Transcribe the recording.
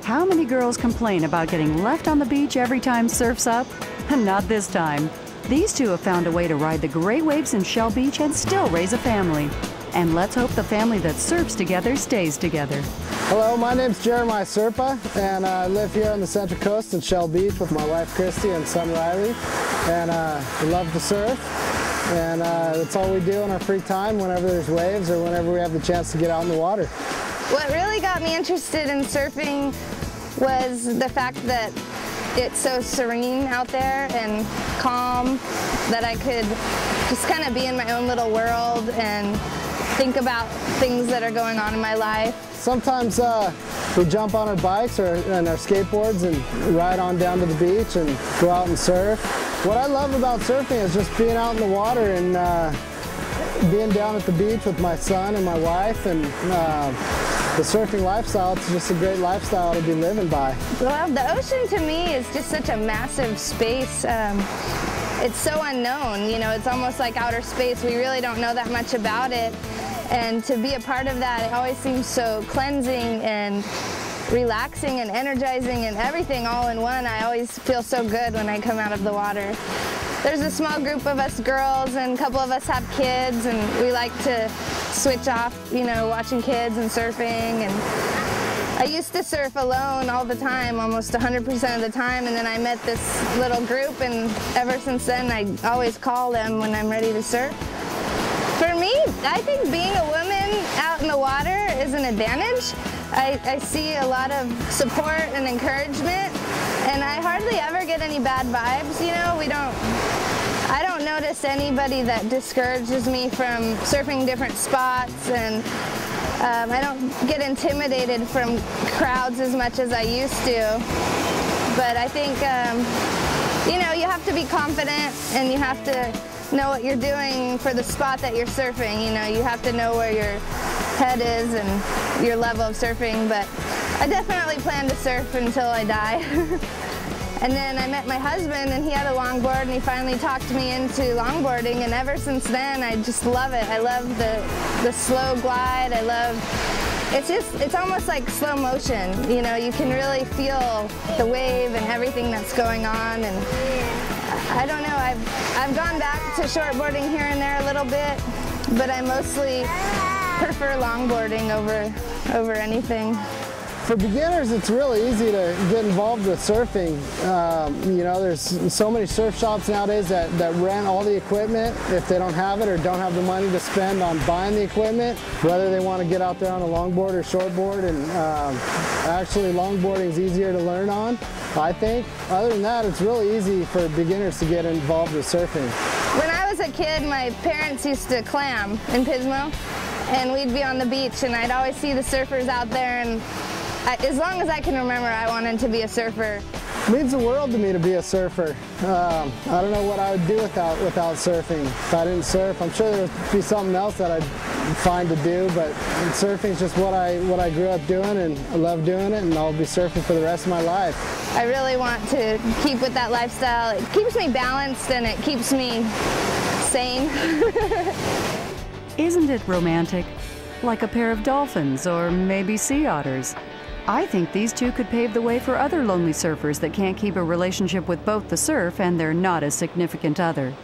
How many girls complain about getting left on the beach every time surf's up? Not this time. These two have found a way to ride the great waves in Shell Beach and still raise a family. And let's hope the family that surfs together stays together. Hello, my name's Jeremiah Serpa, and I live here on the Central Coast in Shell Beach with my wife Christy and son Riley. And we love to surf, and that's all we do in our free time whenever there's waves or whenever we have the chance to get out in the water. What really got me interested in surfing was the fact that it's so serene out there and calm, that I could just kind of be in my own little world and think about things that are going on in my life. Sometimes we jump on our bikes and our skateboards and ride on down to the beach and go out and surf. What I love about surfing is just being out in the water and being down at the beach with my son and my wife, and the surfing lifestyle, it's just a great lifestyle to be living by. Well, the ocean to me is just such a massive space. It's so unknown, you know, it's almost like outer space. We really don't know that much about it. And to be a part of that, it always seems so cleansing and relaxing and energizing and everything all in one. I always feel so good when I come out of the water. There's a small group of us girls, and a couple of us have kids, and we like to switch off, you know, watching kids and surfing. And I used to surf alone all the time, almost 100% of the time, and then I met this little group, and ever since then I always call them when I'm ready to surf. For me, I think being a woman out in the water is an advantage. I see a lot of support and encouragement, and I hardly ever get any bad vibes, you know. I don't notice anybody that discourages me from surfing different spots, and I don't get intimidated from crowds as much as I used to. But I think, you know, you have to be confident, and you have to know what you're doing for the spot that you're surfing. You know, you have to know where your head is and your level of surfing. But I definitely plan to surf until I die. And then I met my husband, and he had a longboard, and he finally talked me into longboarding, and ever since then I just love it. I love the slow glide. I love, it's almost like slow motion. You know, you can really feel the wave and everything that's going on. And I don't know, I've gone back to shortboarding here and there a little bit, but I mostly prefer longboarding over anything. For beginners, it's really easy to get involved with surfing. You know, there's so many surf shops nowadays that rent all the equipment if they don't have it or don't have the money to spend on buying the equipment, whether they want to get out there on a longboard or shortboard. And actually, longboarding is easier to learn on, I think. Other than that, it's really easy for beginners to get involved with surfing. When I was a kid, my parents used to clam in Pismo, and we'd be on the beach, and I'd always see the surfers out there, and as long as I can remember, I wanted to be a surfer. It means the world to me to be a surfer. I don't know what I would do without surfing. If I didn't surf, I'm sure there would be something else that I'd find to do, but surfing is just what I grew up doing, and I love doing it, and I'll be surfing for the rest of my life. I really want to keep with that lifestyle. It keeps me balanced, and it keeps me sane. Isn't it romantic? Like a pair of dolphins or maybe sea otters. I think these two could pave the way for other lonely surfers that can't keep a relationship with both the surf and their not as significant other.